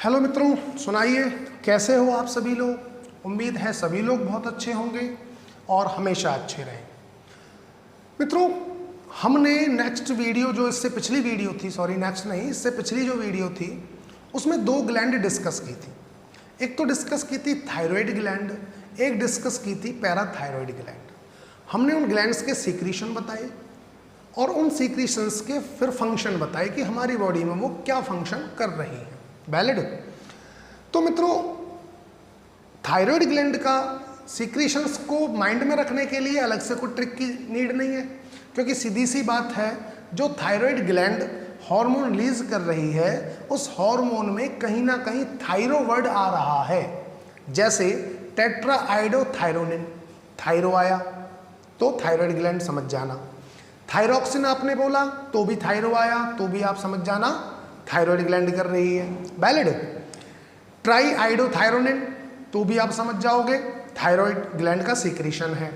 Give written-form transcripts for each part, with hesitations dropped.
Hello मित्रों, सुनाइए कैसे हो आप सभी लोग। उम्मीद है सभी लोग बहुत अच्छे होंगे और हमेशा अच्छे रहें। मित्रों, हमने नेक्स्ट वीडियो जो इससे पिछली वीडियो थी, सॉरी नेक्स्ट नहीं, इससे पिछली जो वीडियो थी उसमें दो ग्लैंड डिस्कस की थी। एक तो डिस्कस की थी थायराइड ग्लैंड, एक डिस्कस की थी पैराथायरॉयड ग्लैंड। हमने उन ग्लैंड्स के सीक्रेशन बताए और उन सीक्रेशंस के फिर फंक्शन बताए कि हमारी बॉडी में वो क्या फंक्शन कर रही हैं। वैलिड। तो मित्रों, थायराइड ग्लैंड का सीक्रेशंस को माइंड में रखने के लिए अलग से कोई ट्रिक की नीड नहीं है, क्योंकि सीधी सी बात है, जो थायराइड ग्लैंड हार्मोन रिलीज कर रही है उस हार्मोन में कहीं ना कहीं थायरो वर्ड आ रहा है। जैसे टेट्राआइडोथायरोनिन, थायरो आया तो थायराइड ग्लैंड समझ जाना। थायरोक्सिन आपने बोला तो भी थायरो आया तो भी आप समझ जाना थायराइड ग्लैंड कर रही है। वैलिड। ट्राईआइडोथायरोनिन तो भी आप समझ जाओगे थायराइड ग्लैंड का सीक्रेशन है।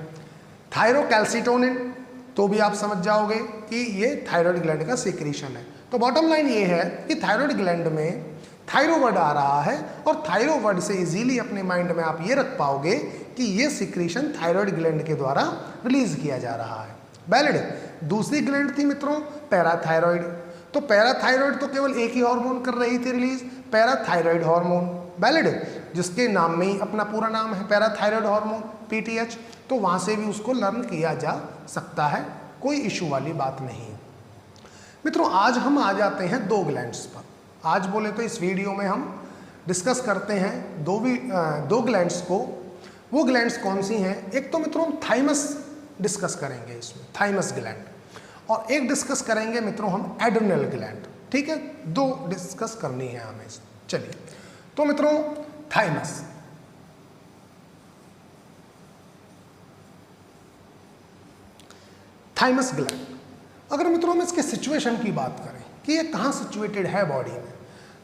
थायरोकैल्सिटोनिन तो भी आप समझ जाओगे कि ये थायराइड ग्लैंड का सीक्रेशन है। तो बॉटम लाइन ये है कि थायराइड ग्लैंड में थायरो वर्ड आ रहा है और थायरो वर्ड से इजीली अपने माइंड में आप ये रख पाओगे कि ये सीक्रेशन थायराइड ग्लैंड के द्वारा रिलीज किया जा रहा है। वैलिड। दूसरी ग्लैंड थी मित्रों पैराथायरॉयड। तो पैराथायरॉयड तो केवल एक ही हार्मोन कर रही थी रिलीज, पैराथायरॉयड हार्मोन। वैलिड। जिसके नाम में ही अपना पूरा नाम है पैराथायरॉयड हार्मोन, पीटीएच। तो वहां से भी उसको लर्न किया जा सकता है, कोई इशू वाली बात नहीं। मित्रों, आज हम आ जाते हैं दो ग्लैंड्स पर। आज बोले तो इस वीडियो में हम डिस्कस करते हैं दो ग्लैंड्स को। वो ग्लैंड्स कौन सी हैं? एक तो मित्रों थाइमस डिस्कस करेंगे इसमें, थाइमस ग्लैंड, और एक डिस्कस करेंगे मित्रों हम एड्रिनल ग्लैंड। ठीक है, दो डिस्कस करनी है हमें। चलिए, तो मित्रों थाइमस, थाइमस ग्लैंड, अगर मित्रों हम इसके सिचुएशन की बात करें कि ये कहाँ सिचुएटेड है बॉडी में,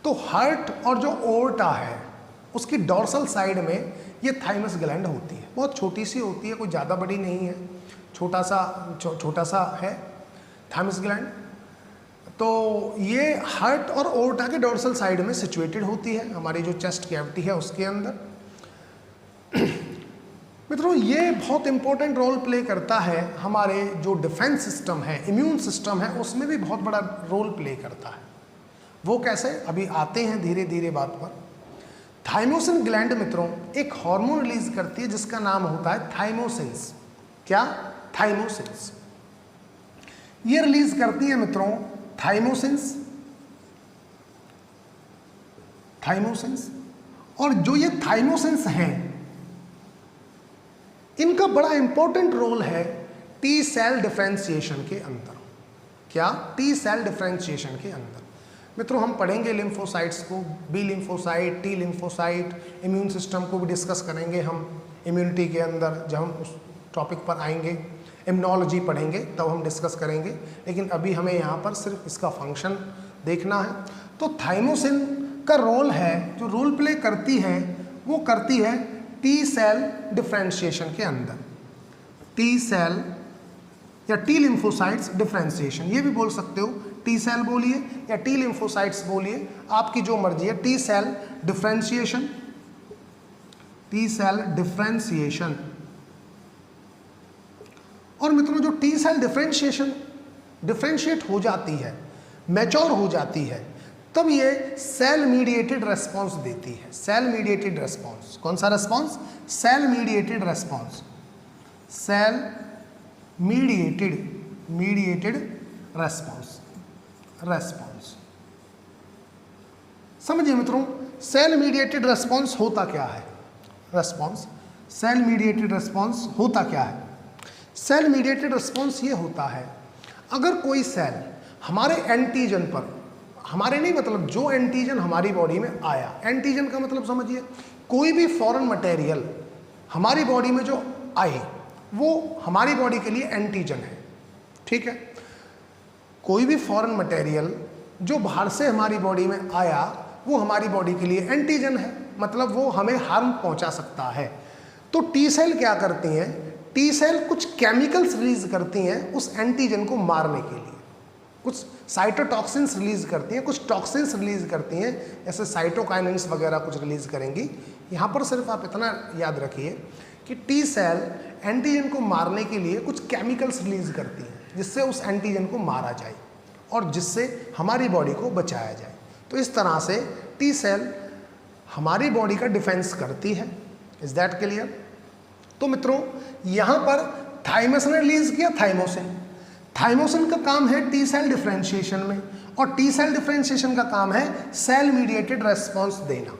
तो हार्ट और जो ओर्टा है उसकी डॉर्सल साइड में ये थाइमस ग्लैंड होती है। बहुत छोटी सी होती है, कोई ज़्यादा बड़ी नहीं है, छोटा सा है थाइमस ग्लैंड। तो ये हार्ट और ओर्टा के डॉर्सल साइड में सिचुएटेड होती है, हमारी जो चेस्ट कैविटी है उसके अंदर। मित्रों, ये बहुत इंपॉर्टेंट रोल प्ले करता है, हमारे जो डिफेंस सिस्टम है, इम्यून सिस्टम है, उसमें भी बहुत बड़ा रोल प्ले करता है। वो कैसे, अभी आते हैं धीरे धीरे बात पर। थाइमोसिन ग्लैंड मित्रों एक हार्मोन रिलीज करती है जिसका नाम होता है थाइमोसिन्स। क्या? थाइमोसिन्स। ये रिलीज करती है मित्रों थाइमोसिन्स, और जो ये थाइमोसिन्स हैं इनका बड़ा इंपॉर्टेंट रोल है टी सेल डिफरेंशिएशन के अंदर। क्या? टी सेल डिफरेंशिएशन के अंदर। मित्रों हम पढ़ेंगे लिम्फोसाइट्स को, B lymphocyte, T lymphocyte, immune system को भी डिस्कस करेंगे हम इम्यूनिटी के अंदर। जब हम उस टॉपिक पर आएंगे, इम्यूनोलॉजी पढ़ेंगे तब हम डिस्कस करेंगे, लेकिन अभी हमें यहाँ पर सिर्फ इसका फंक्शन देखना है। तो थाइमोसिन का रोल है, जो रोल प्ले करती है वो करती है टी सेल डिफरेंशिएशन के अंदर। टी सेल या टी लिम्फोसाइट्स डिफरेंशिएशन, ये भी बोल सकते हो, टी सेल बोलिए या टी लिम्फोसाइट्स बोलिए, आपकी जो मर्जी है। T cell differentiation, T cell differentiation. और मित्रों जो टी सेल डिफरेंशिएट हो जाती है, मैच्योर हो जाती है, तब ये सेल मीडिएटेड रेस्पॉन्स देती है। सेल मीडिएटेड रेस्पॉन्स, कौन सा response? Cell mediated response, cell mediated response. समझिए मित्रों, सेल मीडिएटेड रेस्पॉन्स होता क्या है? सेल मीडिएटेड रेस्पॉन्स होता क्या है? सेल मीडिएटेड रिस्पॉन्स ये होता है, अगर कोई सेल हमारे एंटीजन पर, हमारे नहीं मतलब जो एंटीजन हमारी बॉडी में आया, एंटीजन का मतलब समझिए कोई भी फॉरेन मटेरियल हमारी बॉडी में जो आए वो हमारी बॉडी के लिए एंटीजन है। ठीक है, कोई भी फॉरेन मटेरियल जो बाहर से हमारी बॉडी में आया वो हमारी बॉडी के लिए एंटीजन है, मतलब वो हमें हार्म पहुंचा सकता है। तो टी सेल क्या करती हैं? टी सेल कुछ केमिकल्स रिलीज करती हैं उस एंटीजन को मारने के लिए। कुछ साइटोटॉक्सिन्स रिलीज करती हैं, कुछ टॉक्सिन्स रिलीज करती हैं, जैसे साइटोकाइनेंस वगैरह कुछ रिलीज करेंगी। यहाँ पर सिर्फ आप इतना याद रखिए कि टी सेल एंटीजन को मारने के लिए कुछ केमिकल्स रिलीज करती हैं जिससे उस एंटीजन को मारा जाए और जिससे हमारी बॉडी को बचाया जाए। तो इस तरह से टी सेल हमारी बॉडी का डिफेंस करती है। Is that clear? तो मित्रों यहाँ पर थाइमस ने रिलीज किया थाइमोसिन। थाइमोसिन का काम है टी सेल डिफरेंशिएशन में, और टी सेल डिफरेंशिएशन का काम है सेल मीडिएटेड रेस्पॉन्स देना।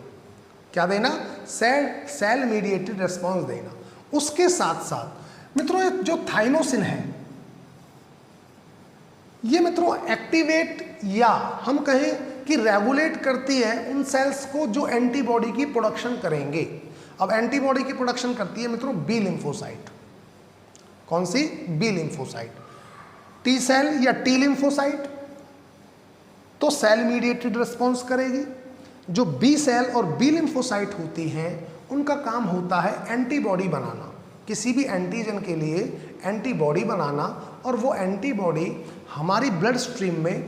क्या देना? सेल मीडिएटेड रेस्पॉन्स देना। उसके साथ साथ मित्रों जो थाइमोसिन है ये मित्रों एक्टिवेट या हम कहें कि रेगुलेट करती है उन सेल्स को जो एंटीबॉडी की प्रोडक्शन करेंगे। अब एंटीबॉडी की प्रोडक्शन करती है मित्रों बी लिम्फोसाइट। कौन सी? B lymphocyte. टी सेल या टी लिम्फोसाइट तो सेल मीडिएटेड रिस्पॉन्स करेगी। जो बी सेल और बी लिम्फोसाइट होती हैं उनका काम होता है एंटीबॉडी बनाना, किसी भी एंटीजन के लिए एंटीबॉडी बनाना, और वो एंटीबॉडी हमारी ब्लड स्ट्रीम में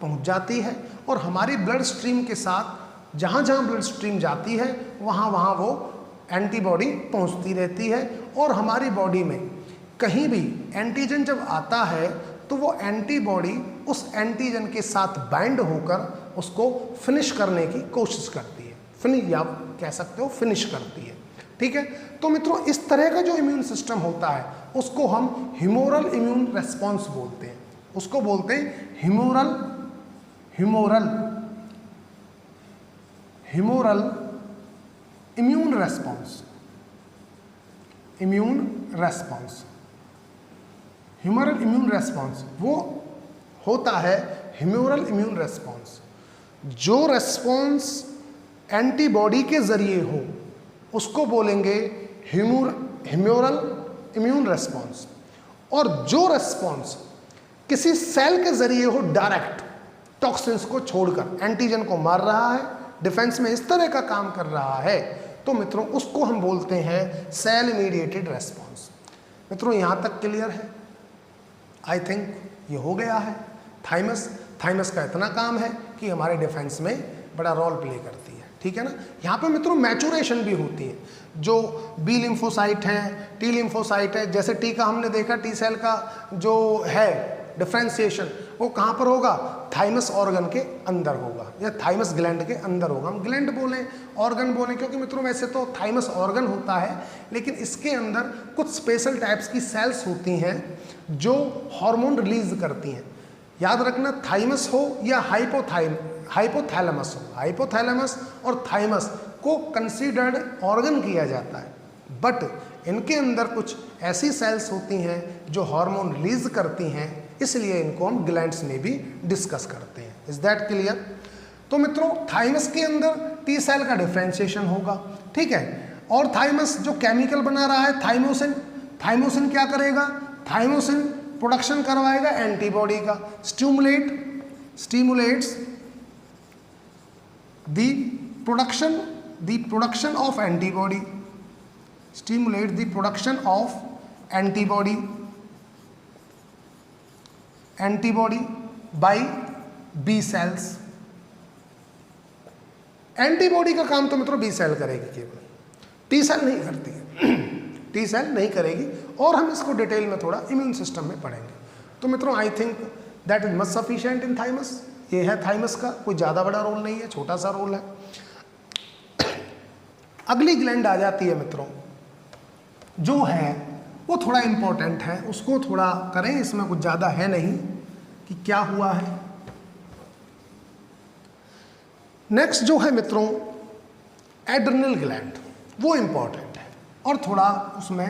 पहुंच जाती है और हमारी ब्लड स्ट्रीम के साथ जहाँ जहाँ ब्लड स्ट्रीम जाती है वहाँ वहाँ वो एंटीबॉडी पहुँचती रहती है। और हमारी बॉडी में कहीं भी एंटीजन जब आता है तो वो एंटीबॉडी उस एंटीजन के साथ बाइंड होकर उसको फिनिश करने की कोशिश करती है। फिनिश या कह सकते हो फिनिश करती है। ठीक है, तो मित्रों इस तरह का जो इम्यून सिस्टम होता है उसको हम ह्यूमोरल इम्यून रेस्पॉन्स बोलते हैं। उसको बोलते हैं humoral immune response. Humoral immune response वो होता है ह्यूमरल इम्यून रेस्पॉन्स। जो रेस्पॉन्स एंटीबॉडी के जरिए हो उसको बोलेंगे ह्यूमरल इम्यून रेस्पॉन्स। और जो रेस्पॉन्स किसी सेल के जरिए हो डायरेक्ट टॉक्सिन्स को छोड़कर एंटीजन को मार रहा है, डिफेंस में इस तरह का काम कर रहा है, तो मित्रों उसको हम बोलते हैं सेल मीडिएटेड रेस्पॉन्स। मित्रों यहाँ तक क्लियर है? आई थिंक ये हो गया है। थाइमस का इतना काम है कि हमारे डिफेंस में बड़ा रोल प्ले करती है। ठीक है ना? यहाँ पे मित्रों मैचुरेशन भी होती है। जो बी लिम्फोसाइट है, टी लिम्फोसाइट है, जैसे टी का हमने देखा, टी सेल का जो है डिफ्रेंसिएशन वो कहाँ पर होगा? थाइमस ऑर्गन के अंदर होगा या थाइमस ग्लैंड के अंदर होगा। हम ग्लैंड बोलें, ऑर्गन बोलें, क्योंकि मित्रों वैसे तो थाइमस ऑर्गन होता है लेकिन इसके अंदर कुछ स्पेशल टाइप्स की सेल्स होती हैं जो हार्मोन रिलीज करती हैं। याद रखना, थाइमस हो या हाइपोथैलेमस हो, हाइपोथैलेमस और थाइमस को कंसीडर्ड ऑर्गन किया जाता है, बट इनके अंदर कुछ ऐसी सेल्स होती हैं जो हार्मोन रिलीज करती हैं, इसलिए इनको हम ग्लैंड्स में भी डिस्कस करते हैं। Is that clear? तो मित्रों थाइमस के अंदर टी सेल का डिफरेंशिएशन होगा। ठीक है, और थाइमस जो केमिकल बना रहा है थाइमोसिन क्या करेगा? थाइमोसिन प्रोडक्शन करवाएगा एंटीबॉडी का, stimulates the production of antibody, stimulate the production of antibody by B cells। Antibody का काम तो मित्रों बी सेल करेगी, केवल टी सेल नहीं करती है। टी सेल नहीं करेगी, और हम इसको डिटेल में थोड़ा इम्यून सिस्टम में पढ़ेंगे। तो मित्रों I think that is much sufficient in thymus. ये है थाइमस का, कोई ज़्यादा बड़ा रोल नहीं है, छोटा सा रोल है। अगली ग्लैंड आ जाती है मित्रों, जो है वो थोड़ा इंपॉर्टेंट है, उसको थोड़ा करें, इसमें कुछ ज़्यादा है नहीं कि क्या हुआ है। नेक्स्ट जो है मित्रों एड्रिनल ग्लैंड, वो इंपॉर्टेंट है और थोड़ा उसमें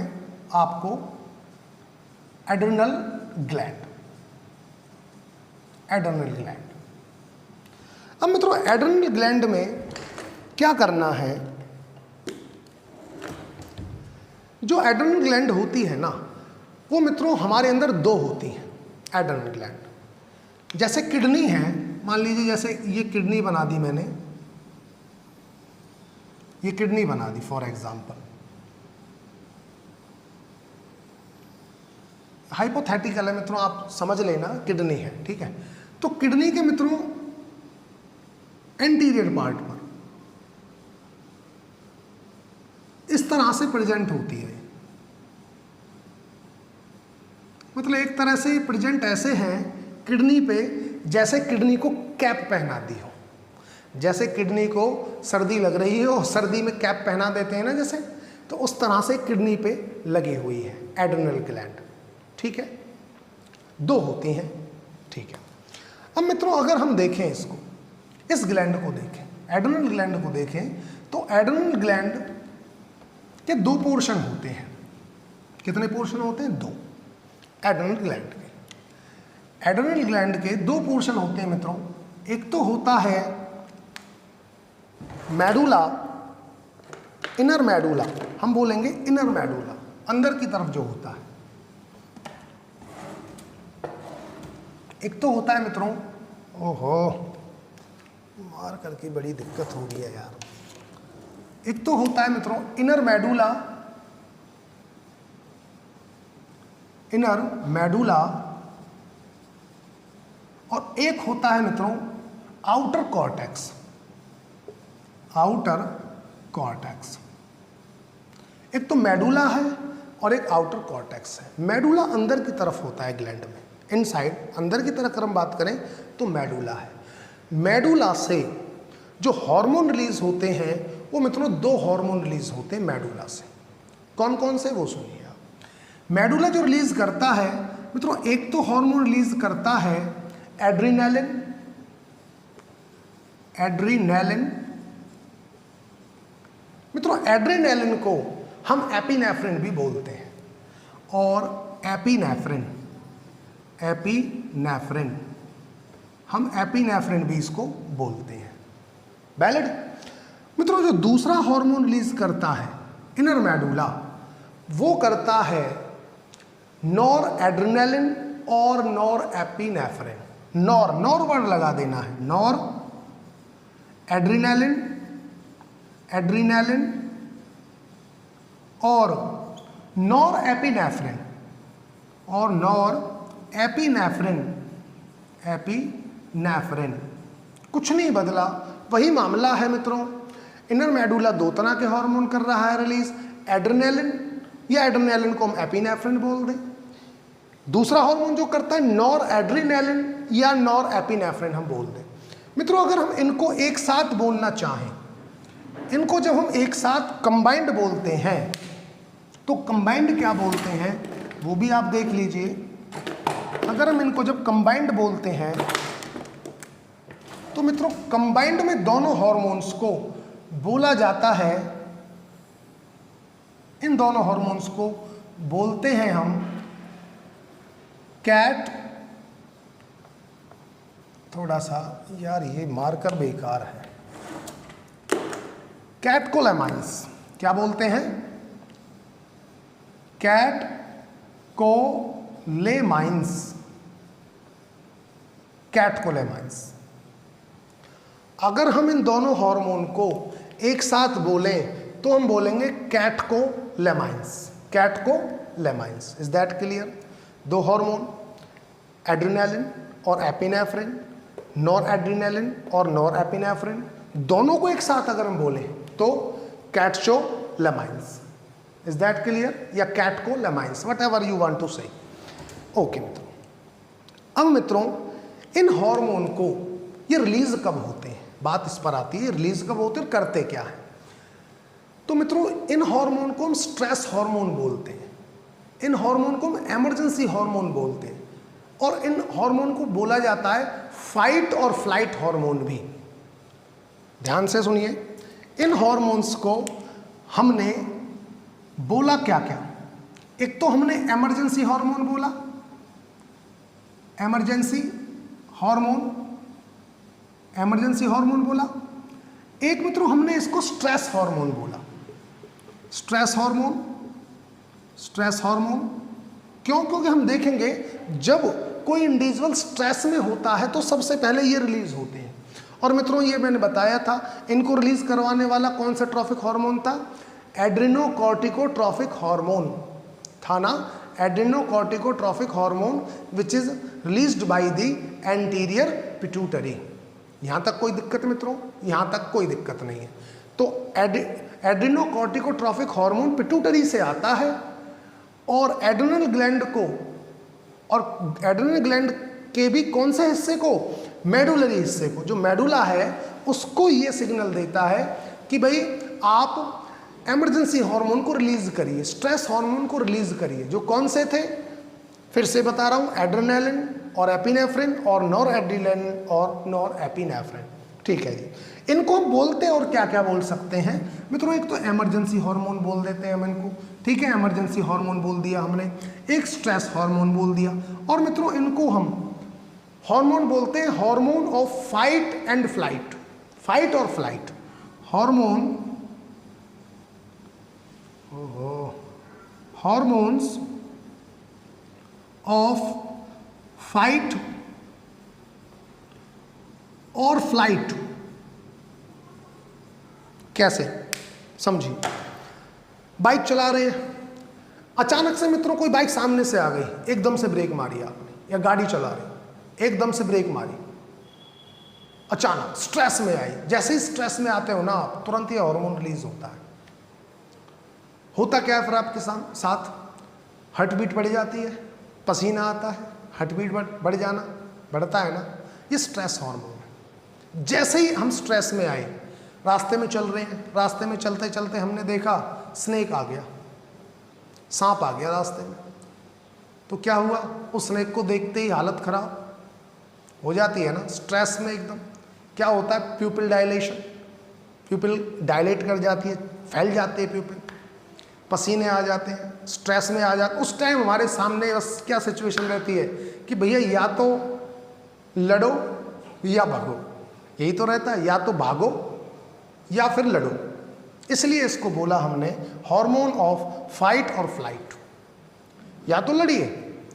आपको एड्रिनल ग्लैंड। अब मित्रों एड्रिनल ग्लैंड में क्या करना है? जो एड्रिनल ग्लैंड होती है ना, वो मित्रों हमारे अंदर दो होती हैं एड्रिनल ग्लैंड। जैसे किडनी है, मान लीजिए जैसे ये किडनी बना दी मैंने, ये किडनी बना दी फॉर एग्जांपल, हाइपोथेटिकल है मित्रों, आप समझ लेना किडनी है। ठीक है, तो किडनी के मित्रों एंटीरियर पार्ट पर इस तरह से प्रेजेंट होती है। मतलब एक तरह से प्रेजेंट ऐसे हैं किडनी पे जैसे किडनी को कैप पहना दी हो। जैसे किडनी को सर्दी लग रही है और सर्दी में कैप पहना देते हैं ना जैसे, तो उस तरह से किडनी पे लगी हुई है एड्रिनल ग्लैंड। ठीक है, दो होती हैं। ठीक है, अब मित्रों अगर हम देखें इसको, इस ग्लैंड को देखें, एड्रिनल ग्लैंड को देखें, तो एड्रिनल ग्लैंड के दो पोर्शन होते हैं। कितने पोर्शन होते हैं? दो। एड्रिनल ग्लैंड के दो पोर्शन होते हैं मित्रों। एक तो होता है मेडुला, इनर मेडुला, हम बोलेंगे इनर मेडुला, अंदर की तरफ जो होता है। एक तो होता है मित्रों, ओहो मार करके बड़ी दिक्कत हो रही है यार। एक तो होता है मित्रों इनर मेडुला, इनर मेडुला, और एक होता है मित्रों आउटर कॉर्टेक्स, आउटर कॉर्टेक्स। एक तो मेडुला है और एक आउटर कॉर्टेक्स है। मेडुला अंदर की तरफ होता है ग्लैंड में, इनसाइड, अंदर की तरफ अगर हम बात करें तो मेडुला है। मेडुला से जो हार्मोन रिलीज होते हैं वो मित्रों दो हार्मोन रिलीज होते हैं मेडुला से। कौन कौन से वो सुनिए आप। मेडुला जो रिलीज करता है मित्रों, एक तो हार्मोन रिलीज करता है एड्रीनलिन, एड्रीनलिन मित्रों, एड्रीनलिन को हम एपिनेफ्रिन भी बोलते हैं, और एपिनेफ्रिन, एपिनेफ्रिन, हम एपिनेफ्रिन भी इसको बोलते हैं। वैलिड? मित्रों जो दूसरा हार्मोन रिलीज करता है इनर मेडुला, वो करता है नॉर एड्रेनालिन और nor epinephrine. Nor, nor word लगा देना है, नॉर एड्रेनालिन, एड्रेनालिन और नॉर एपिनेफ्रिन, और नॉर एपिनेफ्रिन, एपिनेफ्रिन। कुछ नहीं बदला, वही मामला है मित्रों। इनर मेडुला दो तरह के हार्मोन कर रहा है रिलीज, एड्रेनालिन, या एड्रेनालिन को हम एपिनेफ्रिन बोल दें। दूसरा हार्मोन जो करता है नॉर एड्रेनालिन या नॉर एपिनेफ्रिन हम बोल दें। मित्रों अगर हम इनको एक साथ बोलना चाहें, इनको जब हम एक साथ कंबाइंड बोलते हैं तो कंबाइंड क्या बोलते हैं वो भी आप देख लीजिए। अगर हम इनको जब कंबाइंड बोलते हैं तो मित्रों कंबाइंड में दोनों हार्मोन्स को बोला जाता है, इन दोनों हार्मोन्स को बोलते हैं हम कैट, थोड़ा सा यार ये मार्कर बेकार है, कैटकोलेमाइंस। क्या बोलते हैं? कैटकोलेमाइंस, कैटकोलेमाइंस। अगर हम इन दोनों हार्मोन को एक साथ बोलें तो हम बोलेंगे catecholamines, catecholamines. Is that clear? दो हार्मोन एड्रेनालिन और एपिनेफ्रिन, नॉर एड्रेनालिन और नॉर एपिनेफ्रिन, दोनों को एक साथ अगर हम बोलें तो कैटकोलेमाइंस। Is that clear? या catecholamines, whatever you want to say. Okay मित्रों, अब मित्रों इन हार्मोन को ये रिलीज कब होते हैं, बात इस पर आती है, रिलीज कब होते हैं, करते क्या है। तो मित्रों इन हार्मोन को हम स्ट्रेस हार्मोन बोलते हैं, इन हार्मोन को हम इमरजेंसी हार्मोन बोलते हैं, और इन हार्मोन को बोला जाता है फाइट और फ्लाइट हार्मोन भी। ध्यान से सुनिए, इन हार्मोन्स को हमने बोला क्या क्या। एक तो हमने इमरजेंसी हार्मोन बोला, इमरजेंसी हार्मोन, इमरजेंसी हार्मोन बोला। एक मित्रों हमने इसको स्ट्रेस हार्मोन बोला, स्ट्रेस हार्मोन, स्ट्रेस हार्मोन। क्यों? क्योंकि हम देखेंगे जब कोई इंडिविजुअल स्ट्रेस में होता है तो सबसे पहले ये रिलीज होते हैं। और मित्रों ये मैंने बताया था, इनको रिलीज करवाने वाला कौन सा ट्रॉफिक हार्मोन था? एड्रेनोकॉर्टिकोट्रॉफिक हार्मोन था ना, adrenocorticotropic hormone which is released by the anterior pituitary. यहां तक कोई दिक्कत मित्रों? यहां तक कोई दिक्कत नहीं है। तो एड्रेनोकॉर्टिकोट्रॉफिक हार्मोन पिट्यूटरी से आता है और एड्रेनल ग्लैंड को, और एड्रेनल ग्लैंड के भी कौन से हिस्से को? मेडुलरी हिस्से को। जो मेडुला है उसको ये सिग्नल देता है कि भाई आप इमरजेंसी हार्मोन को रिलीज करिए, स्ट्रेस हार्मोन को रिलीज करिए। जो कौन से थे? फिर से बता रहा हूं, एड्रेनालिन और एपिनेफ्रिन और नॉर एड्रेनालिन और नॉर एपिनेफ्रिन। ठीक है जी। इनको हम बोलते हैं और क्या क्या बोल सकते हैं मित्रों? एक तो इमरजेंसी हार्मोन बोल देते हैं हम इनको, ठीक है, इमरजेंसी हार्मोन बोल दिया हमने। एक स्ट्रेस हार्मोन बोल दिया। और मित्रों इनको हम हार्मोन बोलते हैं hormone of fight and flight, fight और flight hormone, hormones of fight और फ्लाइट। कैसे? समझिए, बाइक चला रहे हैं, अचानक से मित्रों कोई बाइक सामने से आ गई, एकदम से ब्रेक मारी आपने, या गाड़ी चला रहे एकदम से ब्रेक मारी, अचानक स्ट्रेस में आई। जैसे ही स्ट्रेस में आते हो ना आप, तुरंत ये हार्मोन रिलीज होता है। होता क्या है फिर आपके साथ? हार्ट बीट बढ़ जाती है, पसीना आता है, हार्ट बीट बढ़ जाना, बढ़ता है ना, ये स्ट्रेस हार्मोन है। जैसे ही हम स्ट्रेस में आए, रास्ते में चल रहे हैं, रास्ते में चलते चलते हमने देखा स्नेक आ गया, सांप आ गया रास्ते में, तो क्या हुआ? उस स्नेक को देखते ही हालत खराब हो जाती है ना, स्ट्रेस में एकदम। क्या होता है? प्यूपिल डायलेशन, प्यूपिल डायलेट कर जाती है, फैल जाती है प्यूपिल, पसीने आ जाते हैं, स्ट्रेस में आ जाते। उस टाइम हमारे सामने बस क्या सिचुएशन रहती है कि भैया या तो लड़ो या भागो, यही तो रहता है, या तो भागो या फिर लड़ो। इसलिए इसको बोला हमने हार्मोन ऑफ फाइट और फ्लाइट। या तो लड़िए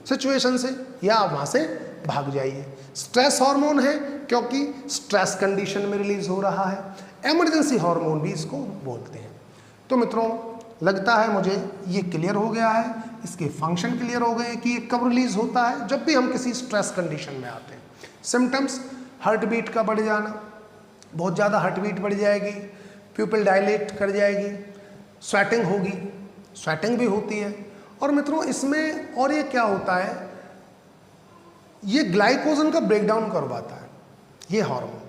सिचुएशन से या आप वहां से भाग जाइए। स्ट्रेस हार्मोन है क्योंकि स्ट्रेस कंडीशन में रिलीज हो रहा है। इमरजेंसी हार्मोन भी इसको बोलते हैं। तो मित्रों लगता है मुझे ये क्लियर हो गया है, इसके फंक्शन क्लियर हो गए कि ये कब रिलीज होता है? जब भी हम किसी स्ट्रेस कंडीशन में आते हैं। सिम्टम्स, हार्ट बीट का बढ़ जाना, बहुत ज़्यादा हार्ट बीट बढ़ जाएगी, प्यूपिल डायलेट कर जाएगी, स्वेटिंग होगी, स्वेटिंग भी होती है। और मित्रों इसमें और ये क्या होता है, ये ग्लाइकोजन का ब्रेकडाउन करवाता है ये हार्मोन,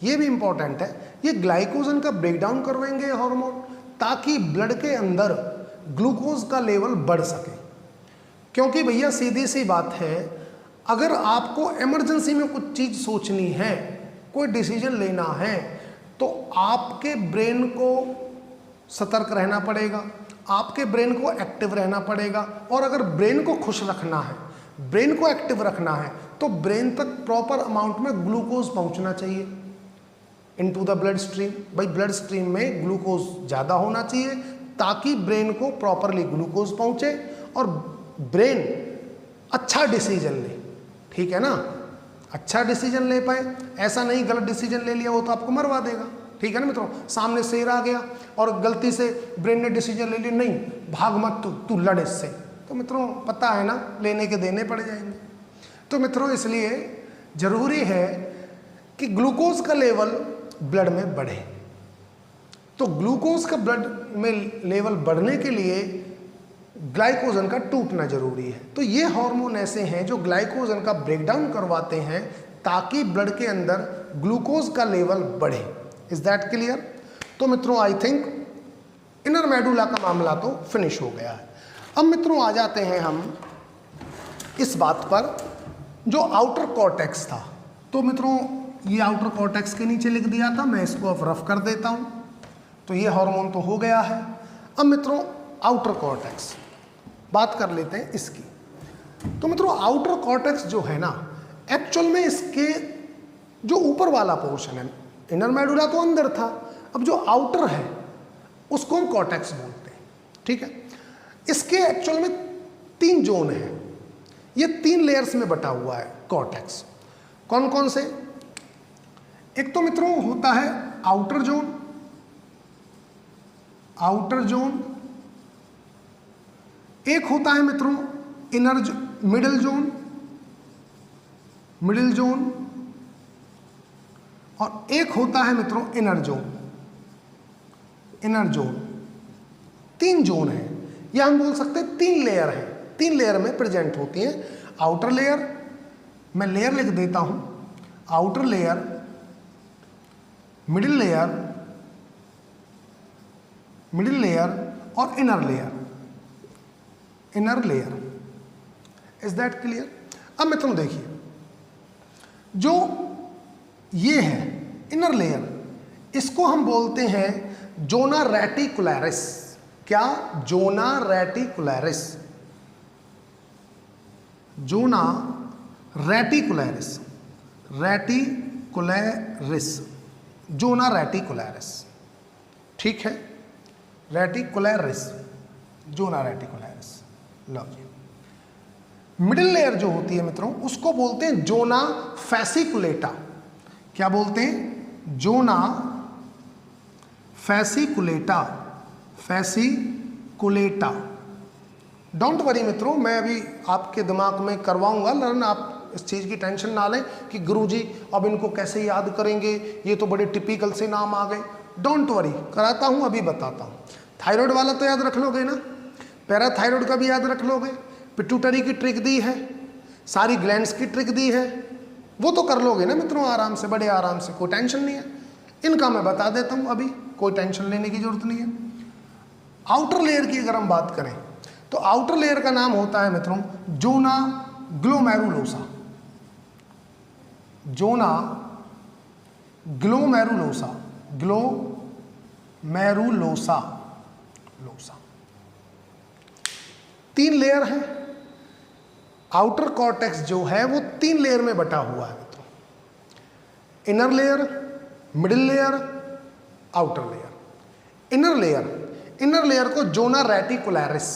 ये भी इंपॉर्टेंट है। ये ग्लाइकोजन का ब्रेकडाउन करवाएंगे ये हार्मोन, ताकि ब्लड के अंदर ग्लूकोज का लेवल बढ़ सके। क्योंकि भैया सीधी सी बात है, अगर आपको इमरजेंसी में कुछ चीज़ सोचनी है, कोई डिसीजन लेना है, तो आपके ब्रेन को सतर्क रहना पड़ेगा, आपके ब्रेन को एक्टिव रहना पड़ेगा। और अगर ब्रेन को खुश रखना है, ब्रेन को एक्टिव रखना है, तो ब्रेन तक प्रॉपर अमाउंट में ग्लूकोज पहुंचना चाहिए इनटू द ब्लड स्ट्रीम। भाई ब्लड स्ट्रीम में ग्लूकोज ज़्यादा होना चाहिए ताकि ब्रेन को प्रॉपरली ग्लूकोज पहुंचे और ब्रेन अच्छा डिसीजन ले, ठीक है ना, अच्छा डिसीजन ले पाए। ऐसा नहीं गलत डिसीजन ले लिया वो तो आपको मरवा देगा, ठीक है ना मित्रों। सामने शेर आ गया और गलती से ब्रेन ने डिसीजन ले लिया, नहीं भाग मत, तू लड़ इससे, तो मित्रों पता है ना लेने के देने पड़ जाएंगे। तो मित्रों इसलिए जरूरी है कि ग्लूकोज का लेवल ब्लड में बढ़े। तो ग्लूकोज का ब्लड में लेवल बढ़ने के लिए ग्लाइकोजन का टूटना जरूरी है। तो ये हार्मोन ऐसे हैं जो ग्लाइकोजन का ब्रेकडाउन करवाते हैं ताकि ब्लड के अंदर ग्लूकोज का लेवल बढ़े। Is that clear? तो मित्रों आई थिंक इनर मेडुला का मामला तो फिनिश हो गया है। अब मित्रों आ जाते हैं हम इस बात पर जो आउटर कॉर्टेक्स था। तो मित्रों ये आउटर कॉर्टेक्स के नीचे लिख दिया था, मैं इसको अब रफ कर देता हूं। तो ये हार्मोन तो हो गया है। अब मित्रों आउटर कॉर्टेक्स बात कर लेते हैं इसकी। तो मित्रों आउटर कॉर्टेक्स जो है ना, एक्चुअल में इसके जो ऊपर वाला पोर्शन है, इनर मेडुला तो अंदर था, अब जो आउटर है उसको हम कॉर्टेक्स बोलते हैं, ठीक है। इसके एक्चुअल में 3 जोन है, ये 3 लेयर्स में बटा हुआ है कॉर्टेक्स। कौन कौन से? एक तो मित्रों होता है आउटर जोन, आउटर जोन। एक होता है मित्रों मिडिल जोन और एक होता है मित्रों इनर जोन। 3 जोन है, या हम बोल सकते हैं 3 लेयर है, 3 लेयर में प्रेजेंट होती हैं। आउटर लेयर, मैं लेयर लिख देता हूं, आउटर लेयर, मिडिल लेयर और inner layer. Is that clear? अब मित्रों देखिए, जो ये है इनर लेयर, इसको हम बोलते हैं जोना रेटिकुलरिस। क्या? Zona reticularis. जोना रेटिकुलरिस, ठीक है, जोना रेटिकुलरिस। लो जी, मिडिल लेयर जो होती है मित्रों, उसको बोलते हैं जोना फैसिकुलेटा। क्या बोलते हैं? जोना फैसिकुलेटा। डोंट वरी मित्रों, मैं अभी आपके दिमाग में करवाऊंगा लर्न, आप इस चीज़ की टेंशन ना लें कि गुरुजी अब इनको कैसे याद करेंगे, ये तो बड़े टिपिकल से नाम आ गए। डोंट वरी, कराता हूँ, अभी बताता हूँ। थायराइड वाला तो याद रख लोगे ना, पैराथायराइड का भी याद रख लोगे, पिट्यूटरी की ट्रिक दी है, सारी ग्लैंड्स की ट्रिक दी है, वो तो कर लोगे ना मित्रों आराम से, बड़े आराम से, कोई टेंशन नहीं है। इनका मैं बता देता हूँ, अभी कोई टेंशन लेने की जरूरत नहीं है। आउटर लेयर की अगर हम बात करें तो आउटर लेयर का नाम होता है मित्रों zona glomerulosa. Zona glomerulosa 3 layer है। आउटर कॉर्टेक्स जो है वो 3 लेयर में बटा हुआ है मित्रों, inner layer, middle layer, outer layer. Inner layer को जोना रेटिकुलरिस,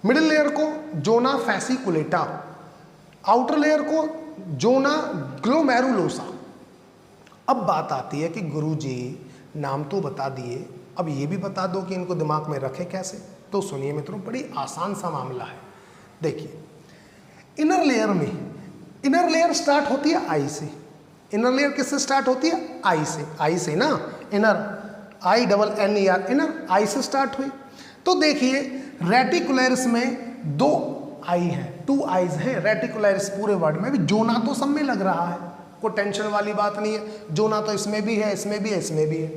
मिडिल लेयर को जोना फैसिकुलेटा, आउटर लेयर को जोना ग्लोमेरुलोसा। अब बात आती है कि गुरुजी नाम तो बता दिए, अब ये भी बता दो कि इनको दिमाग में रखें कैसे। तो सुनिए मित्रों, बड़ी आसान सा मामला है। देखिए, इनर लेयर स्टार्ट होती है आई से। इनर लेयर किससे स्टार्ट होती है? आई से ना, इनर, INNER, इनर, आई से स्टार्ट हुई। तो देखिए, रेटिकुलरिस में 2 आई है, 2 आईज है रेटिकुलरिस पूरे वर्ड में भी। जोना तो सब में लग रहा है, कोई टेंशन वाली बात नहीं है। जोना तो इसमें भी है, इसमें भी है, इसमें भी है,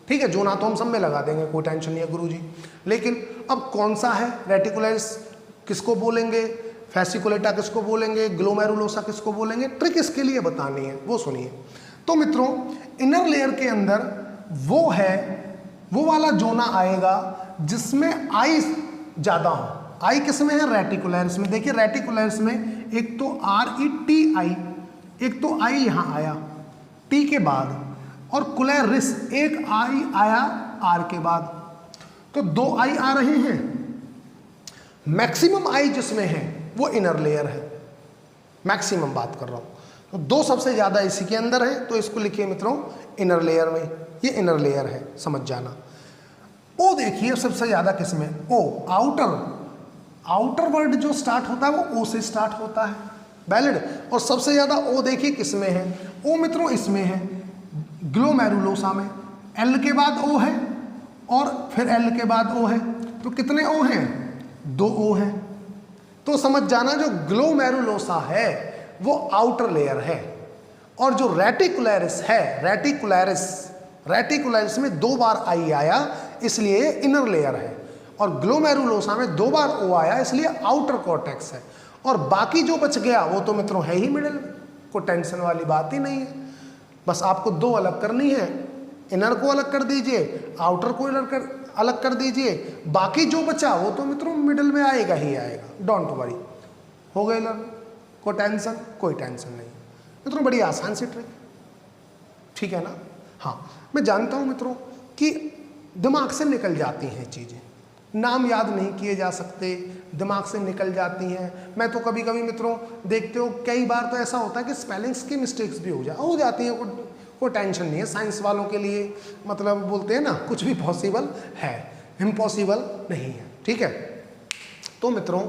ठीक है। जोना तो हम सब में लगा देंगे, कोई टेंशन नहीं है गुरुजी। लेकिन अब कौन सा है रेटिकुलरिस, किसको बोलेंगे, फैसिकुलेटा किसको बोलेंगे, ग्लोमेरुलोसा किसको बोलेंगे, ट्रिक इसके लिए बतानी है, वो सुनिए। तो मित्रों, इनर लेयर के अंदर वो है, वो वाला जोना आएगा जिसमें आई ज्यादा हो। आई किस में है? रेटिकुलरिस में। देखिए, रेटिकुलरिस में एक तो RETI, एक तो आई यहां आया टी के बाद, और कुलरिस एक आई आया आर के बाद, तो 2 आई आ रहे हैं। मैक्सिमम आई जिसमें है वो इनर लेयर है, मैक्सिमम बात कर रहा हूं। तो 2 सबसे ज्यादा इसी के अंदर है, तो इसको लिखिए मित्रों इनर लेयर में, ये इनर लेयर है, समझ जाना। ओ देखिए, सबसे ज्यादा किसमें? ओ, आउटर वर्ड जो स्टार्ट होता है वो ओ से स्टार्ट होता है, वैलिड। और सबसे ज्यादा ओ देखिए किसमें है? ओ मित्रों इसमें है, ग्लोमेरुलोसा में। एल के बाद ओ है और फिर एल के बाद ओ है, तो कितने ओ हैं? 2 ओ है। तो समझ जाना, जो ग्लोमेरुलोसा है वो आउटर लेयर है, और जो रेटिकुलरिस है, रेटिकुलरिस में 2 बार आई आया इसलिए इनर लेयर है, और ग्लोमेरुलोसा में 2 बार ओ आया इसलिए आउटर कॉर्टेक्स है। और बाकी जो बच गया वो तो मित्रों है ही मिडिल में, कोई टेंशन वाली बात ही नहीं है। बस आपको 2 अलग करनी है, इनर को अलग कर दीजिए, आउटर को अलग कर दीजिए, बाकी जो बचा वो तो मित्रों मिडिल में आएगा ही आएगा। डोंट वरी, हो गए लर्न, कोई टेंशन नहीं मित्रों, बड़ी आसान सी ट्रिक, ठीक है ना। हाँ, मैं जानता हूँ मित्रों कि दिमाग से निकल जाती हैं चीज़ें, नाम याद नहीं किए जा सकते, दिमाग से निकल जाती हैं। मैं तो कभी कभी मित्रों देखते हो, कई बार तो ऐसा होता है कि स्पेलिंग्स की मिस्टेक्स भी हो जाती हैं, कोई टेंशन नहीं है। साइंस वालों के लिए मतलब बोलते हैं ना, कुछ भी पॉसिबल है, इम्पॉसिबल नहीं है, ठीक है। तो मित्रों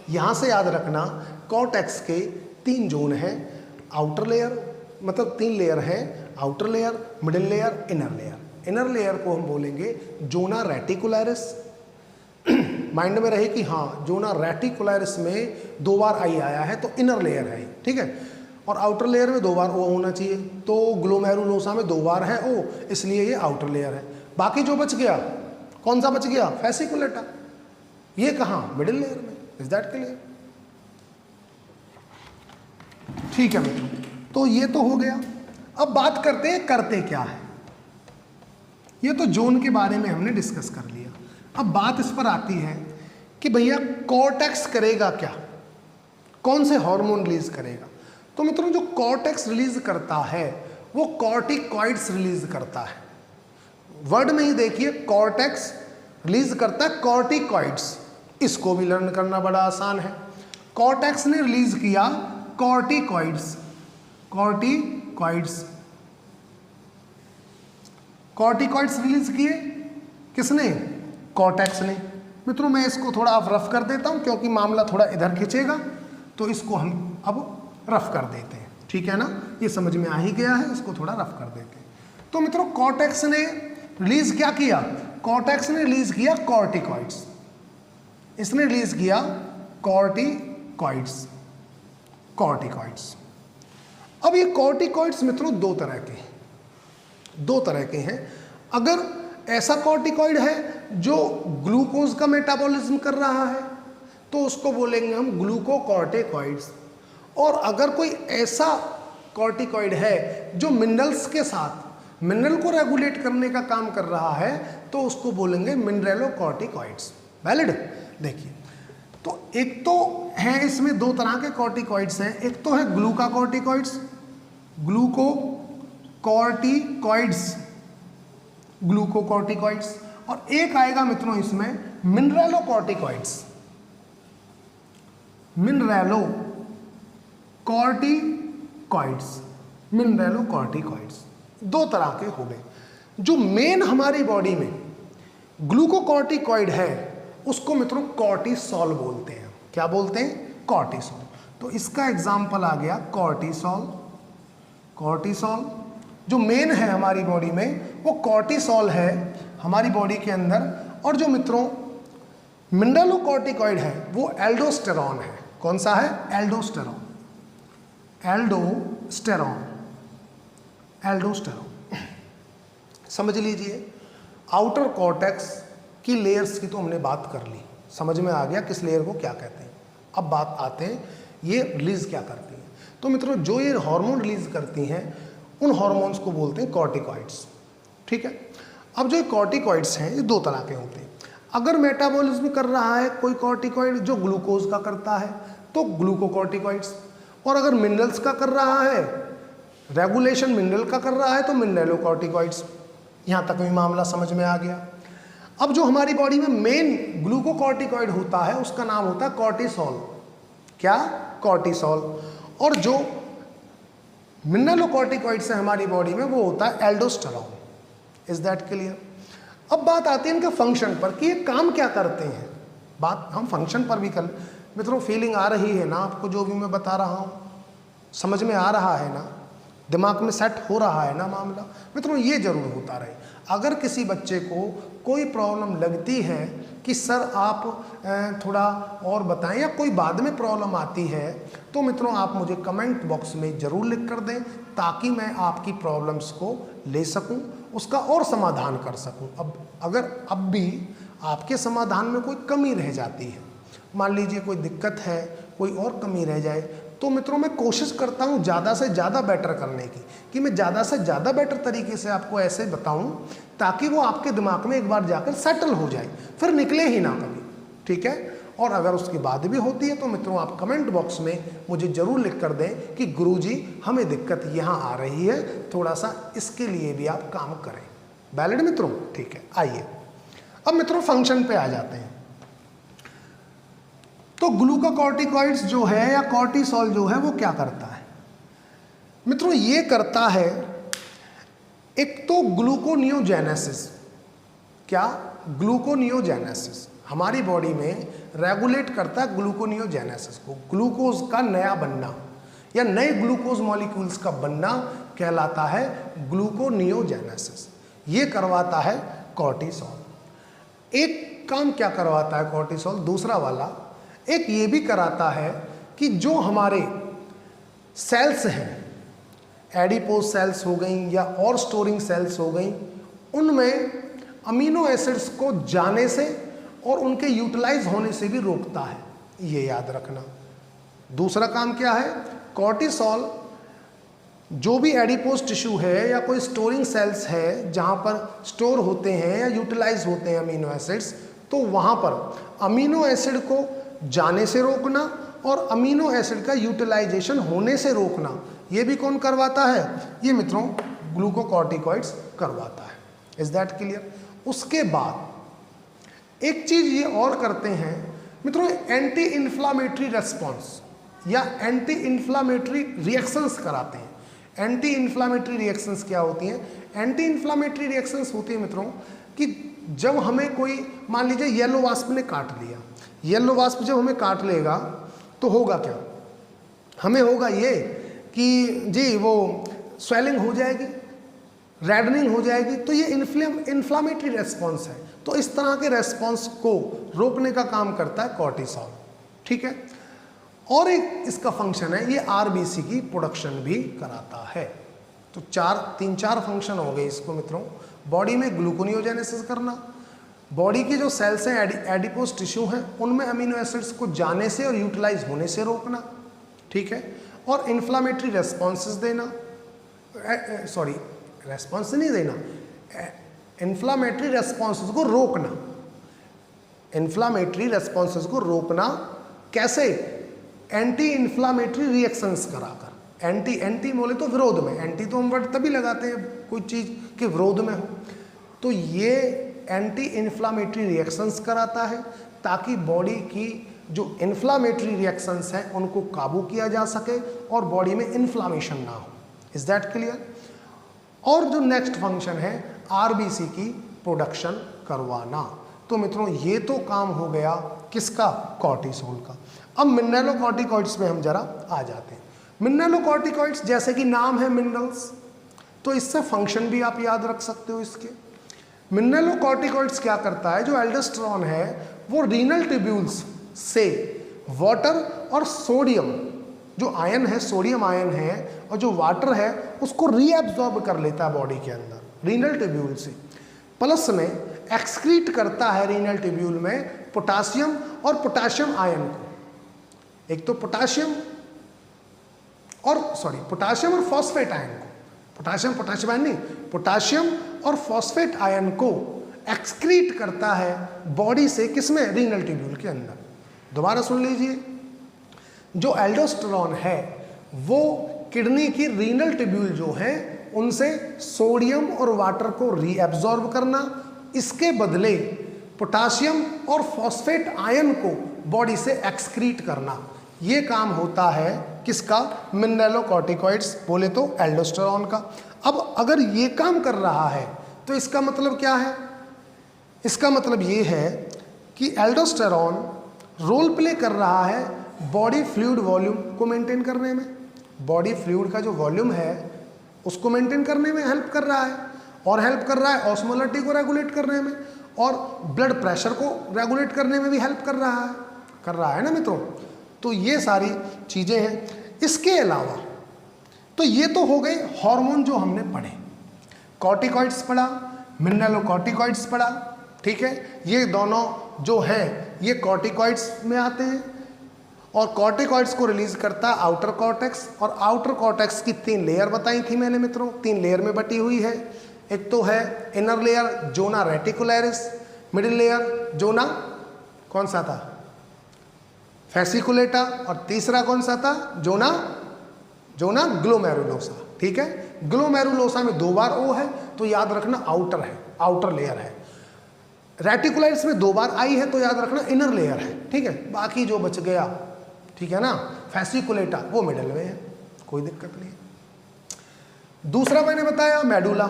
यहाँ से याद रखना कॉर्टेक्स के 3 जोन हैं, आउटर लेयर, मतलब 3 लेयर हैं, outer layer, middle layer, inner layer. Inner layer को हम बोलेंगे जोना रेटिकुलरिस। माइंड में रहे कि हाँ जोना रेटिकुलरिस में 2 बार आई आया है तो इनर लेयर है, ठीक है। और आउटर लेयर में 2 बार ओ होना चाहिए, तो ग्लोमेरुलोसा में 2 बार है ओ, इसलिए ये आउटर लेयर है। बाकी जो बच गया, कौन सा बच गया? फेसिकुलेटा। ये कहाँ? मिडिल लेयर में। Is that clear? ठीक है मित्रों, तो ये तो हो गया। अब बात करते हैं करते क्या है। ये तो जोन के बारे में हमने डिस्कस कर लिया। अब बात इस पर आती है कि भैया कॉर्टेक्स करेगा क्या, कौन से हार्मोन रिलीज करेगा। तो मित्रों जो कॉर्टेक्स रिलीज करता है वो कॉर्टिकॉइड्स रिलीज करता है। वर्ड में ही देखिए, कॉर्टेक्स रिलीज करता है कॉर्टिकॉइड्स। इसको भी लर्न करना बड़ा आसान है। कॉर्टेक्स ने रिलीज किया कॉर्टिकॉइड्स, कॉर्टिकॉइड्स, कॉर्टिकॉइड्स रिलीज किए किसने? कॉर्टेक्स ने। मित्रों मैं इसको थोड़ा अब रफ कर देता हूं क्योंकि मामला थोड़ा इधर खींचेगा, तो इसको हम अब रफ कर देते हैं, ठीक है ना। ये समझ में आ ही गया है, इसको थोड़ा रफ कर देते हैं। तो मित्रों कॉर्टेक्स ने रिलीज क्या किया? कॉर्टेक्स ने रिलीज किया कॉर्टिकॉइड्स। इसने रिलीज किया कॉर्टिकॉइड्स, कॉर्टिकॉइड्स। अब ये कॉर्टिकॉइड्स मित्रों 2 तरह के हैं, 2 तरह के हैं। अगर ऐसा कॉर्टिकॉइड है जो ग्लूकोज का मेटाबॉलिज्म कर रहा है तो उसको बोलेंगे हम ग्लूकोकॉर्टिकॉइड्स। और अगर कोई ऐसा कॉर्टिकॉइड है जो मिनरल्स के साथ मिनरल को रेगुलेट करने का काम कर रहा है तो उसको बोलेंगे मिनरेलोकॉर्टिकॉइड्स। वैलिड? देखिए, तो एक तो है, इसमें 2 तरह के कॉर्टिकॉइड्स हैं। एक तो है ग्लूकाकॉर्टिकॉइड्स, ग्लूकोकॉर्टिकॉइड्स, ग्लूकोकॉर्टिकॉइड्स, और एक आएगा मित्रों इसमें मिनरेलोकॉर्टिकॉइड्स, मिनरेलोकॉर्टिकॉइड्स, मिनरेलोकॉर्टिकॉइड्स। 2 तरह के हो गए। जो मेन हमारी बॉडी में ग्लूकोकॉर्टिकॉइड है उसको मित्रों कॉर्टिसोल बोलते हैं। क्या बोलते हैं? कॉर्टिसोल। तो इसका एग्जाम्पल आ गया कॉर्टिसोल। कॉर्टिसोल जो मेन है हमारी बॉडी में वो कॉर्टिसोल है हमारी बॉडी के अंदर। और जो मित्रों मिनरेलोकॉर्टिकॉइड है वो एल्डोस्टेरॉन है। कौन सा है? Aldosterone, aldosterone, aldosterone. समझ लीजिए, आउटर कॉर्टेक्स की लेयर्स की तो हमने बात कर ली, समझ में आ गया किस लेयर को क्या कहते हैं। अब बात आते हैं ये रिलीज क्या करती हैं। तो मित्रों जो ये हार्मोन रिलीज करती हैं उन हार्मोन्स को बोलते हैं कॉर्टिकॉइड्स, ठीक है। अब जो कॉर्टिकॉइड्स हैं ये 2 तरह के होते हैं। अगर मेटाबॉलिज्म कर रहा है कोई कॉर्टिकॉइड जो ग्लूकोज का करता है तो ग्लूकोकॉर्टिकॉइड्स, और अगर मिनरल्स का कर रहा है, रेगुलेशन मिनरल का कर रहा है तो मिनरेलोकॉर्टिकॉइड्स। यहाँ तक भी मामला समझ में आ गया। अब जो हमारी बॉडी में मेन ग्लूकोकॉर्टिकॉइड होता है उसका नाम होता है कॉर्टिसोल। क्या? कॉर्टिसोल। और जो मिनरेलोकॉर्टिकॉइड्स है हमारी बॉडी में वो होता है एल्डोस्टेरॉन। Is that clear? अब बात आती है इनके फंक्शन पर कि ये काम क्या करते हैं। बात हम फंक्शन पर भी कर। मित्रों फीलिंग आ रही है ना आपको? जो भी मैं बता रहा हूँ समझ में आ रहा है ना? दिमाग में सेट हो रहा है ना मामला? मित्रों ये जरूर होता रहे। अगर किसी बच्चे को कोई प्रॉब्लम लगती है कि सर आप थोड़ा और बताएं या कोई बाद में प्रॉब्लम आती है तो मित्रों आप मुझे कमेंट बॉक्स में ज़रूर लिख कर दें ताकि मैं आपकी प्रॉब्लम्स को ले सकूं, उसका और समाधान कर सकूं। अब अगर अब भी आपके समाधान में कोई कमी रह जाती है, मान लीजिए कोई दिक्कत है, कोई और कमी रह जाए, तो मित्रों मैं कोशिश करता हूँ ज़्यादा से ज़्यादा बेटर करने की, कि मैं ज़्यादा से ज़्यादा बेटर तरीके से आपको ऐसे बताऊँ ताकि वो आपके दिमाग में एक बार जाकर सेटल हो जाए, फिर निकले ही ना कभी, ठीक है। और अगर उसके बाद भी होती है तो मित्रों आप कमेंट बॉक्स में मुझे ज़रूर लिख कर दें कि गुरुजी हमें दिक्कत यहाँ आ रही है, थोड़ा सा इसके लिए भी आप काम करें। वैलिड मित्रों? ठीक है। आइए अब मित्रों फंक्शन पे आ जाते हैं। तो ग्लूकोकॉर्टिकॉइड्स जो है या कॉर्टिसोल जो है वो क्या करता है मित्रों? ये करता है एक तो ग्लूकोनियोजेनेसिस। क्या? ग्लूकोनियोजेनेसिस। हमारी बॉडी में रेगुलेट करता है ग्लूकोनियोजेनेसिस को। ग्लूकोज का नया बनना या नए ग्लूकोज मॉलिक्यूल्स का बनना कहलाता है ग्लूकोनियोजेनेसिस। ये करवाता है कॉर्टिसोल। एक काम क्या करवाता है कॉर्टिसोल, दूसरा वाला एक ये भी कराता है कि जो हमारे सेल्स हैं, एडिपोज सेल्स हो गई या और स्टोरिंग सेल्स हो गई, उनमें अमीनो एसिड्स को जाने से और उनके यूटिलाइज होने से भी रोकता है, ये याद रखना। दूसरा काम क्या है, कॉर्टिसोल जो भी एडिपोज टिश्यू है या कोई स्टोरिंग सेल्स है जहाँ पर स्टोर होते हैं या यूटिलाइज होते हैं अमीनो एसिड्स, तो वहाँ पर अमीनो एसिड को जाने से रोकना और अमीनो एसिड का यूटिलाइजेशन होने से रोकना, ये भी कौन करवाता है, ये मित्रों ग्लूकोकॉर्टिकॉइड्स करवाता है। Is that clear. उसके बाद एक चीज ये और करते हैं मित्रों, एंटी इन्फ्लामेटरी रेस्पॉन्स या एंटी इन्फ्लामेटरी रिएक्शंस कराते हैं। एंटी इन्फ्लामेटरी रिएक्शंस क्या होती हैं? एंटी इन्फ्लामेटरी रिएक्शंस होती है मित्रों कि जब हमें कोई, मान लीजिए येलो वास्प ने काट लिया, येलो वास्प जब हमें काट लेगा तो होगा क्या, हमें होगा ये कि जी वो स्वेलिंग हो जाएगी, रेडनिंग हो जाएगी, तो ये इन्फ्लामेटरी रेस्पॉन्स है। तो इस तरह के रेस्पॉन्स को रोकने का काम करता है कॉर्टिसोल, ठीक है। और एक इसका फंक्शन है, ये आरबीसी की प्रोडक्शन भी कराता है। तो तीन चार फंक्शन हो गए इसको मित्रों। बॉडी में ग्लूकोनियोजेनेसिस करना, बॉडी की जो सेल्स हैं एडिपोज टिश्यू हैं उनमें अमीनो एसिड्स को जाने से और यूटिलाइज होने से रोकना, ठीक है। और इन्फ्लामेटरी रेस्पॉन्सेस देना, सॉरी रेस्पॉन्स नहीं देना, इन्फ्लामेटरी रेस्पॉन्सेस को रोकना। इन्फ्लामेटरी रेस्पॉन्सेस को रोकना कैसे? एंटी इन्फ्लामेटरी रिएक्शंस कराकर। एंटी बोले तो विरोध में, एंटी तो हम वर्ड तभी लगाते हैं कोई चीज़ के विरोध में हो, तो ये एंटी इन्फ्लामेटरी रिएक्शंस कराता है ताकि बॉडी की जो इन्फ्लामेटरी रिएक्शंस हैं उनको काबू किया जा सके और बॉडी में इन्फ्लामेशन ना हो। Is that clear. और जो नेक्स्ट फंक्शन है आरबीसी की प्रोडक्शन करवाना। तो मित्रों ये तो काम हो गया किसका? कॉर्टिसोल का। अब मिनरलोकॉर्टिकॉइड्स में हम जरा आ जाते हैं। मिनरलोकॉर्टिकॉइड्स जैसे कि नाम है मिनरल्स, तो इससे फंक्शन भी आप याद रख सकते हो इसके। मिनरलोकॉर्टिकॉइड्स क्या करता है, जो एल्डोस्टेरोन है वो रीनल ट्यूब्यूल्स से वाटर और सोडियम, जो आयन है, सोडियम आयन है और जो वाटर है उसको रीएब्जॉर्ब कर लेता है बॉडी के अंदर रीनल ट्यूब्यूल से। प्लस में एक्सक्रीट करता है रीनल ट्यूब्यूल में पोटासियम और पोटासियम आयन को। एक तो पोटासियम और फॉस्फेट आयन को, पोटासियम आयन नहीं, पोटासियम और फॉस्फेट आयन को एक्सक्रीट करता है बॉडी से, किसमें? रीनल ट्यूब्यूल के अंदर। दोबारा सुन लीजिए, जो एल्डोस्टेरोन है वो किडनी की रीनल ट्यूब्यूल जो है उनसे सोडियम और वाटर को रीएब्जॉर्ब करना, इसके बदले पोटासियम और फॉस्फेट आयन को बॉडी से एक्सक्रीट करना, ये काम होता है किसका? मिनरलोकॉर्टिकॉइड्स बोले तो एल्डोस्टेरोन का। अब अगर ये काम कर रहा है तो इसका मतलब क्या है? इसका मतलब ये है कि एल्डोस्टेरोन रोल प्ले कर रहा है बॉडी फ्लूइड वॉल्यूम को मेंटेन करने में। बॉडी फ्लूइड का जो वॉल्यूम है उसको मेंटेन करने में हेल्प कर रहा है, और हेल्प कर रहा है ऑस्मोलरिटी को रेगुलेट करने में, और ब्लड प्रेशर को रेगुलेट करने में भी हेल्प कर रहा है ना मित्रों। तो ये सारी चीज़ें हैं। इसके अलावा तो ये तो हो गए हार्मोन जो हमने पढ़े, कॉर्टिकॉइड्स पढ़ा, मिनरलोकॉर्टिकॉइड्स पढ़ा, ठीक है। ये दोनों जो है ये कॉर्टिकॉइड्स में आते हैं, और कॉर्टिकॉइड्स को रिलीज करता है आउटर कॉर्टेक्स, और आउटर कॉर्टेक्स की 3 लेयर बताई थी मैंने मित्रों, 3 लेयर में बटी हुई है। एक तो है inner layer zona reticularis, middle layer zona कौन सा था? फेसिकुलेटा, और तीसरा कौन सा था? जोना ग्लोमेरुलोसा, ठीक है। ग्लोमेरुलोसा में 2 बार ओ है तो याद रखना आउटर है, आउटर लेयर है। रेटिकुलरिस में 2 बार आई है तो याद रखना इनर लेयर है, ठीक है। बाकी जो बच गया, ठीक है ना, फेसिकुलेटा वो मिडल में है, कोई दिक्कत नहीं है। दूसरा मैंने बताया मेडुला,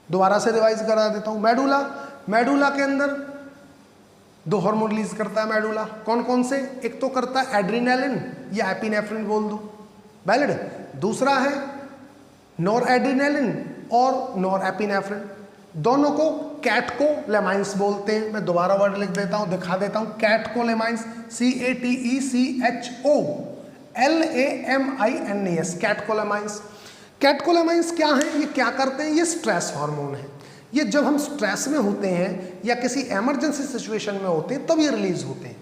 दोबारा से रिवाइज करा देता हूं। मेडुला के अंदर दो हार्मोन रिलीज करता है मेडुला, कौन कौन से? एक तो करता है एड्रिनालिन या एपिनेफ्रिन बोल दो, वैलिड। दूसरा है नॉर एड्रिनालिन और नॉर एपिनेफ्रिन, दोनों को कैटकोलेमाइंस बोलते हैं। मैं दोबारा वर्ड लिख देता हूं, दिखा देता हूं, कैटकोलेमाइंस, CATECHOLAMINES, कैटकोलेमाइंस। कैटकोलेमाइंस क्या है? ये क्या करते हैं? ये स्ट्रेस हार्मोन है। ये जब हम स्ट्रेस में होते हैं या किसी इमरजेंसी सिचुएशन में होते हैं तब ये रिलीज होते हैं,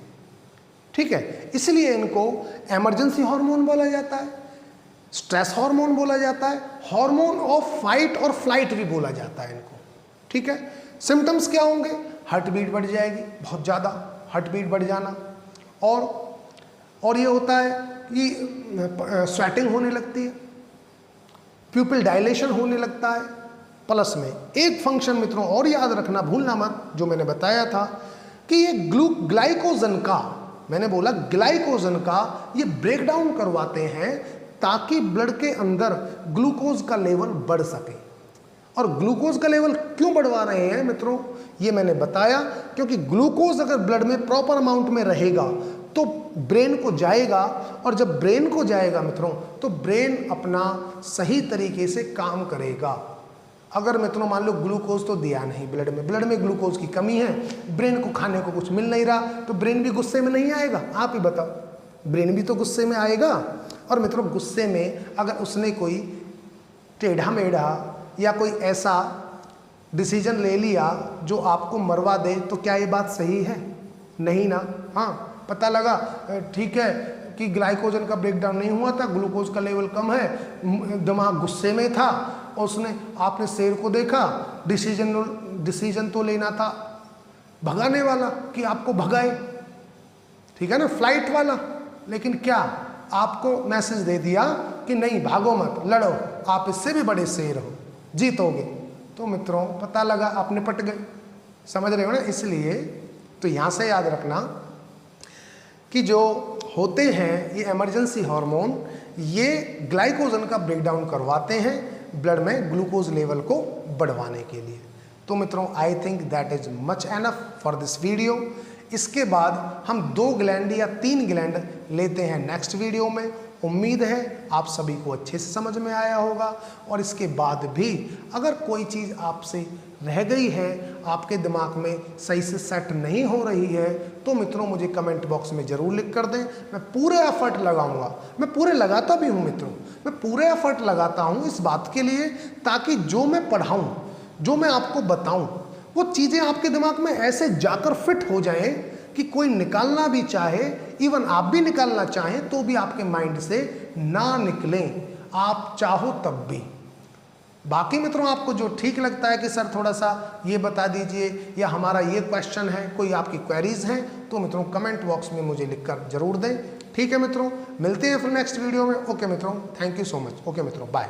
ठीक है। इसलिए इनको इमरजेंसी हार्मोन बोला जाता है, स्ट्रेस हार्मोन बोला जाता है, हार्मोन ऑफ फाइट और फ्लाइट भी बोला जाता है इनको, ठीक है। सिम्टम्स क्या होंगे? हार्ट बीट बढ़ जाएगी, बहुत ज़्यादा हार्ट बीट बढ़ जाना, और ये होता है कि स्वेटिंग होने लगती है, प्यूपिल डायलेशन होने लगता है। प्लस में एक फंक्शन मित्रों और याद रखना, भूलना मत, जो मैंने बताया था कि ये ग्लाइकोजन का, मैंने बोला ग्लाइकोजन का ये ब्रेक डाउन करवाते हैं ताकि ब्लड के अंदर ग्लूकोज का लेवल बढ़ सके। और ग्लूकोज का लेवल क्यों बढ़वा रहे हैं मित्रों? ये मैंने बताया, क्योंकि ग्लूकोज अगर ब्लड में प्रॉपर अमाउंट में रहेगा तो ब्रेन को जाएगा, और जब ब्रेन को जाएगा मित्रों तो ब्रेन अपना सही तरीके से काम करेगा। अगर मित्रों मान लो ग्लूकोज तो दिया नहीं ब्लड में ग्लूकोज की कमी है, ब्रेन को खाने को कुछ मिल नहीं रहा, तो ब्रेन भी गुस्से में नहीं आएगा? आप ही बताओ, ब्रेन भी तो गुस्से में आएगा। और मित्रों गुस्से में अगर उसने कोई टेढ़ा मेढ़ा या कोई ऐसा डिसीजन ले लिया जो आपको मरवा दे, तो क्या ये बात सही है? नहीं ना। हाँ, पता लगा ठीक है कि ग्लाइकोजन का ब्रेकडाउन नहीं हुआ था, ग्लूकोज का लेवल कम है, दिमाग गुस्से में था, और उसने, आपने शेर को देखा, डिसीजन तो लेना था भगाने वाला कि आपको भगाए, ठीक है ना, फ्लाइट वाला, लेकिन क्या आपको मैसेज दे दिया कि नहीं भागो मत, लड़ो, आप इससे भी बड़े शेर हो, जीतोगे। तो मित्रों पता लगा आप निपट गए, समझ रहे हो ना। इसलिए तो यहाँ से याद रखना कि जो होते हैं ये इमरजेंसी हार्मोन, ये ग्लाइकोजन का ब्रेकडाउन करवाते हैं ब्लड में ग्लूकोज लेवल को बढ़वाने के लिए। तो मित्रों I think that is much enough for this video. इसके बाद हम 2 ग्लैंड या 3 ग्लैंड लेते हैं नेक्स्ट वीडियो में। उम्मीद है आप सभी को अच्छे से समझ में आया होगा, और इसके बाद भी अगर कोई चीज़ आपसे रह गई है, आपके दिमाग में सही से सेट नहीं हो रही है, तो मित्रों मुझे कमेंट बॉक्स में ज़रूर लिख कर दें। मैं पूरे एफर्ट लगाऊंगा, मैं पूरे लगाता भी हूँ मित्रों, मैं पूरे एफर्ट लगाता हूँ इस बात के लिए ताकि जो मैं पढ़ाऊँ, जो मैं आपको बताऊँ, वो चीज़ें आपके दिमाग में ऐसे जाकर फिट हो जाएं कि कोई निकालना भी चाहे, इवन आप भी निकालना चाहें तो भी आपके माइंड से ना निकलें, आप चाहो तब भी। बाकी मित्रों आपको जो ठीक लगता है कि सर थोड़ा सा ये बता दीजिए या हमारा ये क्वेश्चन है, कोई आपकी क्वेरीज हैं, तो मित्रों कमेंट बॉक्स में मुझे लिखकर जरूर दें। ठीक है मित्रों, मिलते हैं फिर नेक्स्ट वीडियो में। ओके मित्रों, thank you so much. Okay मित्रों, बाय।